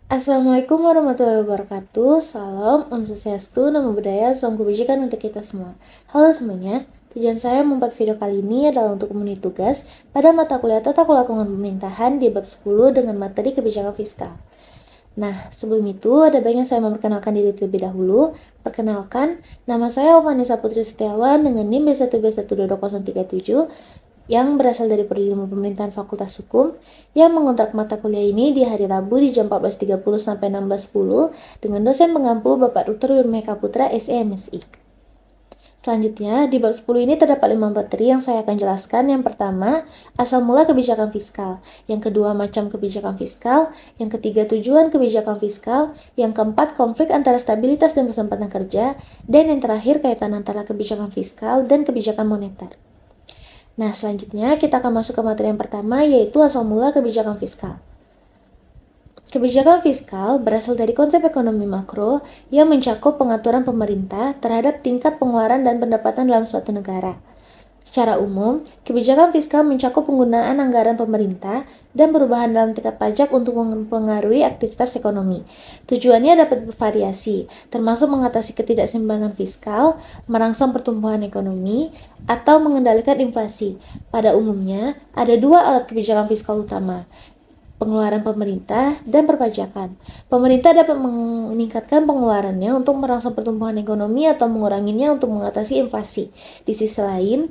Assalamualaikum warahmatullahi wabarakatuh. Salam, Om Swastiastu, Namo Buddhaya, Salam Kebajikan untuk kita semua. Halo semuanya, tujuan saya membuat video kali ini adalah untuk memenuhi tugas pada mata kuliah Tata Kelola Keuangan Pemerintahan di bab 10 dengan materi kebijakan fiskal. Nah, sebelum itu ada baiknya saya memperkenalkan diri terlebih dahulu. Perkenalkan, nama saya Ovanisa Putri Setiawan dengan NIM B1B12037 yang berasal dari Prodi Ilmu Pemerintahan Fakultas Hukum yang mengontrak mata kuliah ini di hari Rabu di jam 14.30 sampai 16.10 dengan dosen pengampu Bapak Dr. Yurmeka Putra SEMSI. Selanjutnya, di bab 10 ini terdapat 5 materi yang saya akan jelaskan. Yang pertama, asal mula kebijakan fiskal. Yang kedua, macam kebijakan fiskal. Yang ketiga, tujuan kebijakan fiskal. Yang keempat, konflik antara stabilitas dan kesempatan kerja. Dan yang terakhir, kaitan antara kebijakan fiskal dan kebijakan moneter. Nah, selanjutnya kita akan masuk ke materi yang pertama, yaitu asal mula kebijakan fiskal. Kebijakan fiskal berasal dari konsep ekonomi makro yang mencakup pengaturan pemerintah terhadap tingkat pengeluaran dan pendapatan dalam suatu negara. Secara umum, kebijakan fiskal mencakup penggunaan anggaran pemerintah dan perubahan dalam tingkat pajak untuk mempengaruhi aktivitas ekonomi. Tujuannya dapat bervariasi, termasuk mengatasi ketidakseimbangan fiskal, merangsang pertumbuhan ekonomi, atau mengendalikan inflasi. Pada umumnya, ada dua alat kebijakan fiskal utama, pengeluaran pemerintah dan perpajakan. Pemerintah dapat meningkatkan pengeluarannya untuk merangsang pertumbuhan ekonomi atau menguranginya untuk mengatasi inflasi. Di sisi lain,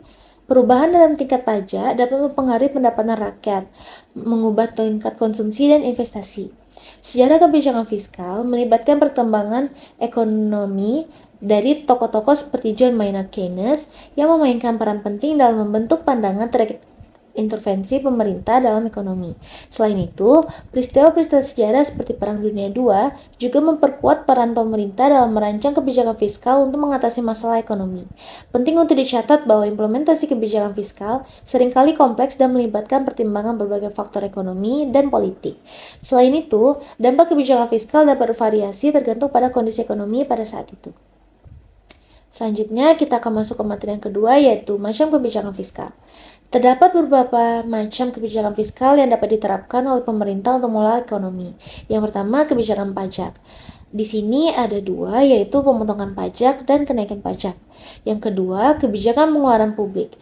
perubahan dalam tingkat pajak dapat mempengaruhi pendapatan rakyat, mengubah tingkat konsumsi dan investasi. Sejarah kebijakan fiskal melibatkan perkembangan ekonomi dari tokoh-tokoh seperti John Maynard Keynes yang memainkan peran penting dalam membentuk pandangan terkait intervensi pemerintah dalam ekonomi. Selain itu, peristiwa-peristiwa sejarah seperti Perang Dunia II juga memperkuat peran pemerintah dalam merancang kebijakan fiskal untuk mengatasi masalah ekonomi. Penting untuk dicatat bahwa implementasi kebijakan fiskal seringkali kompleks dan melibatkan pertimbangan berbagai faktor ekonomi dan politik. Selain itu, dampak kebijakan fiskal dapat bervariasi tergantung pada kondisi ekonomi pada saat itu. Selanjutnya, kita akan masuk ke materi yang kedua, yaitu macam kebijakan fiskal. Terdapat beberapa macam kebijakan fiskal yang dapat diterapkan oleh pemerintah untuk mengelola ekonomi. Yang pertama, kebijakan pajak. Di sini ada dua, yaitu pemotongan pajak dan kenaikan pajak. Yang kedua, kebijakan pengeluaran publik.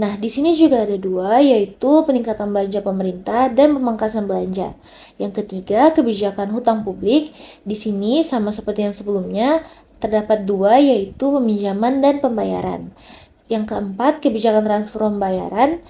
Nah, di sini juga ada dua, yaitu peningkatan belanja pemerintah dan pemangkasan belanja. Yang ketiga, kebijakan hutang publik. Di sini sama seperti yang sebelumnya, terdapat dua, yaitu peminjaman dan pembayaran. Yang keempat, kebijakan transfer pembayaran.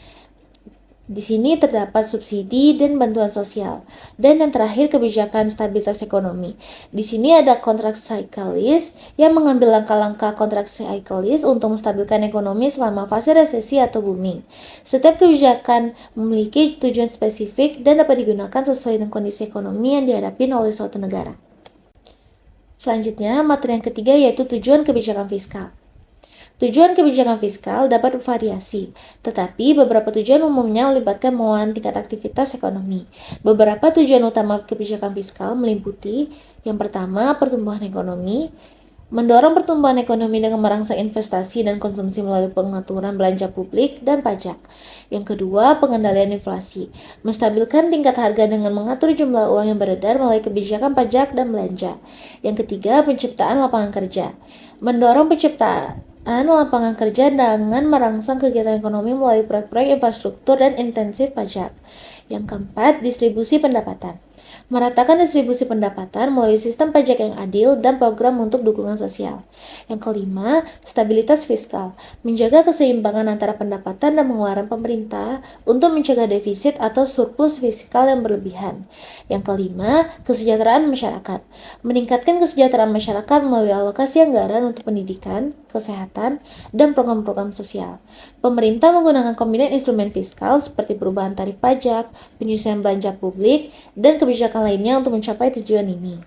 Di sini terdapat subsidi dan bantuan sosial. Dan yang terakhir, kebijakan stabilitas ekonomi. Di sini ada kontrak cyclist yang mengambil langkah-langkah kontrak cyclist untuk menstabilkan ekonomi selama fase resesi atau booming. Setiap kebijakan memiliki tujuan spesifik dan dapat digunakan sesuai dengan kondisi ekonomi yang dihadapi oleh suatu negara. Selanjutnya, materi yang ketiga yaitu tujuan kebijakan fiskal. Tujuan kebijakan fiskal dapat bervariasi, tetapi beberapa tujuan umumnya melibatkan pengelolaan tingkat aktivitas ekonomi. Beberapa tujuan utama kebijakan fiskal meliputi, yang pertama, pertumbuhan ekonomi, mendorong pertumbuhan ekonomi dengan merangsang investasi dan konsumsi melalui pengaturan belanja publik dan pajak. Yang kedua, pengendalian inflasi, menstabilkan tingkat harga dengan mengatur jumlah uang yang beredar melalui kebijakan pajak dan belanja. Yang ketiga, penciptaan lapangan kerja, mendorong penciptaan lapangan kerja dengan merangsang kegiatan ekonomi melalui proyek-proyek infrastruktur dan intensif pajak. Yang keempat, distribusi pendapatan, meratakan distribusi pendapatan melalui sistem pajak yang adil dan program untuk dukungan sosial. Yang kelima, stabilitas fiskal, menjaga keseimbangan antara pendapatan dan pengeluaran pemerintah untuk mencegah defisit atau surplus fiskal yang berlebihan. Yang kelima, kesejahteraan masyarakat, meningkatkan kesejahteraan masyarakat melalui alokasi anggaran untuk pendidikan, kesehatan, dan program-program sosial. Pemerintah menggunakan kombinasi instrumen fiskal seperti perubahan tarif pajak, penyusunan belanja publik, dan kebijakan lainnya untuk mencapai tujuan ini.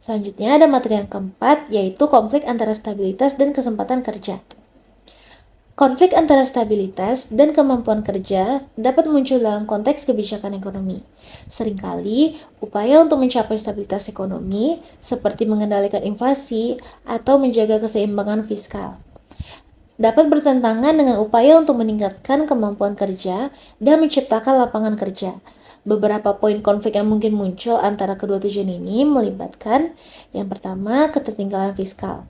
Selanjutnya ada materi yang keempat, yaitu konflik antara stabilitas dan kesempatan kerja. Konflik antara stabilitas dan kemampuan kerja dapat muncul dalam konteks kebijakan ekonomi. Seringkali, upaya untuk mencapai stabilitas ekonomi, seperti mengendalikan inflasi atau menjaga keseimbangan fiskal, dapat bertentangan dengan upaya untuk meningkatkan kemampuan kerja dan menciptakan lapangan kerja. Beberapa poin konflik yang mungkin muncul antara kedua tujuan ini melibatkan yang pertama, ketertinggalan fiskal.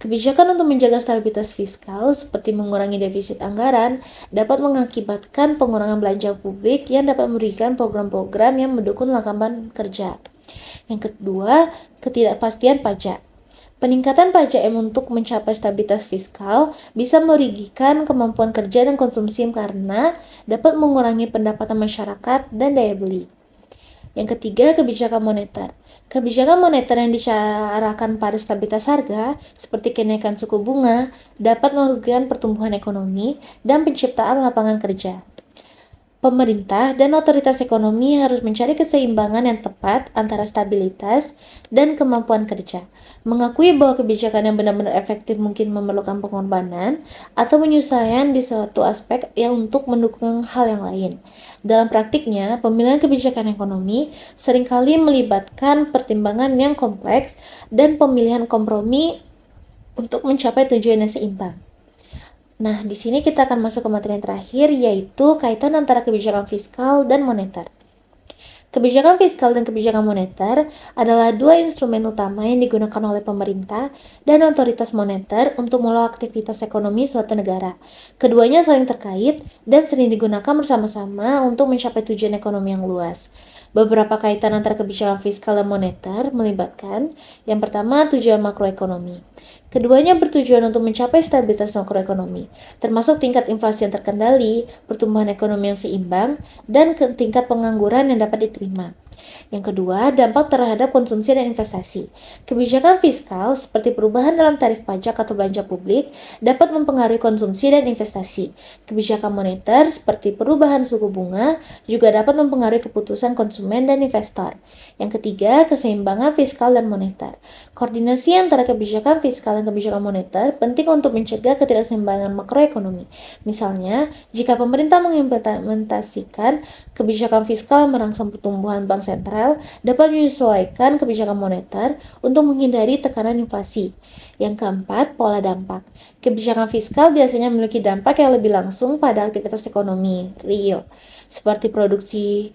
Kebijakan untuk menjaga stabilitas fiskal seperti mengurangi defisit anggaran dapat mengakibatkan pengurangan belanja publik yang dapat merugikan program-program yang mendukung lapangan kerja. Yang kedua, ketidakpastian pajak. Peningkatan pajak yang untuk mencapai stabilitas fiskal bisa merugikan kemampuan kerja dan konsumsi karena dapat mengurangi pendapatan masyarakat dan daya beli. Yang ketiga, kebijakan moneter. Kebijakan moneter yang diarahkan pada stabilitas harga, seperti kenaikan suku bunga, dapat merugikan pertumbuhan ekonomi dan penciptaan lapangan kerja. Pemerintah dan otoritas ekonomi harus mencari keseimbangan yang tepat antara stabilitas dan kemampuan kerja. Mengakui bahwa kebijakan yang benar-benar efektif mungkin memerlukan pengorbanan atau penyesuaian di suatu aspek yang untuk mendukung hal yang lain. Dalam praktiknya, pemilihan kebijakan ekonomi seringkali melibatkan pertimbangan yang kompleks dan pemilihan kompromi untuk mencapai tujuan yang seimbang. Nah, di sini kita akan masuk ke materi yang terakhir, yaitu kaitan antara kebijakan fiskal dan moneter. Kebijakan fiskal dan kebijakan moneter adalah dua instrumen utama yang digunakan oleh pemerintah dan otoritas moneter untuk mengelola aktivitas ekonomi suatu negara. Keduanya saling terkait dan sering digunakan bersama-sama untuk mencapai tujuan ekonomi yang luas. Beberapa kaitan antara kebijakan fiskal dan moneter melibatkan yang pertama, tujuan makroekonomi. Keduanya bertujuan untuk mencapai stabilitas makroekonomi, termasuk tingkat inflasi yang terkendali, pertumbuhan ekonomi yang seimbang, dan tingkat pengangguran yang dapat diterima. Yang kedua, dampak terhadap konsumsi dan investasi. Kebijakan fiskal seperti perubahan dalam tarif pajak atau belanja publik dapat mempengaruhi konsumsi dan investasi. Kebijakan moneter seperti perubahan suku bunga juga dapat mempengaruhi keputusan konsumen dan investor. Yang ketiga, keseimbangan fiskal dan moneter. Koordinasi antara kebijakan fiskal dan kebijakan moneter penting untuk mencegah ketidakseimbangan makroekonomi. Misalnya, jika pemerintah mengimplementasikan kebijakan fiskal yang merangsang pertumbuhan bank sentral, dapat menyesuaikan kebijakan moneter untuk menghindari tekanan inflasi. Yang keempat, pola dampak. Kebijakan fiskal biasanya memiliki dampak yang lebih langsung pada aktivitas ekonomi real, seperti produksi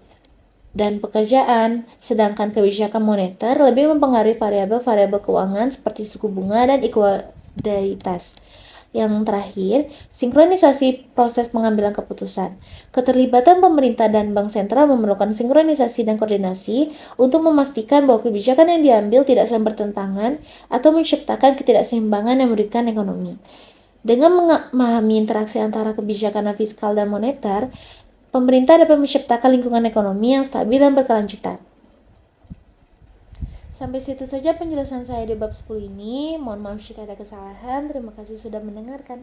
dan pekerjaan, sedangkan kebijakan moneter lebih mempengaruhi variabel-variabel keuangan seperti suku bunga dan ekualitas. Yang terakhir, sinkronisasi proses pengambilan keputusan. Keterlibatan pemerintah dan bank sentral memerlukan sinkronisasi dan koordinasi untuk memastikan bahwa kebijakan yang diambil tidak saling bertentangan atau menciptakan ketidakseimbangan yang merugikan ekonomi. Dengan memahami interaksi antara kebijakan fiskal dan moneter, pemerintah dapat menciptakan lingkungan ekonomi yang stabil dan berkelanjutan. Sampai situ saja penjelasan saya di bab 10 ini. Mohon maaf jika ada kesalahan. Terima kasih sudah mendengarkan.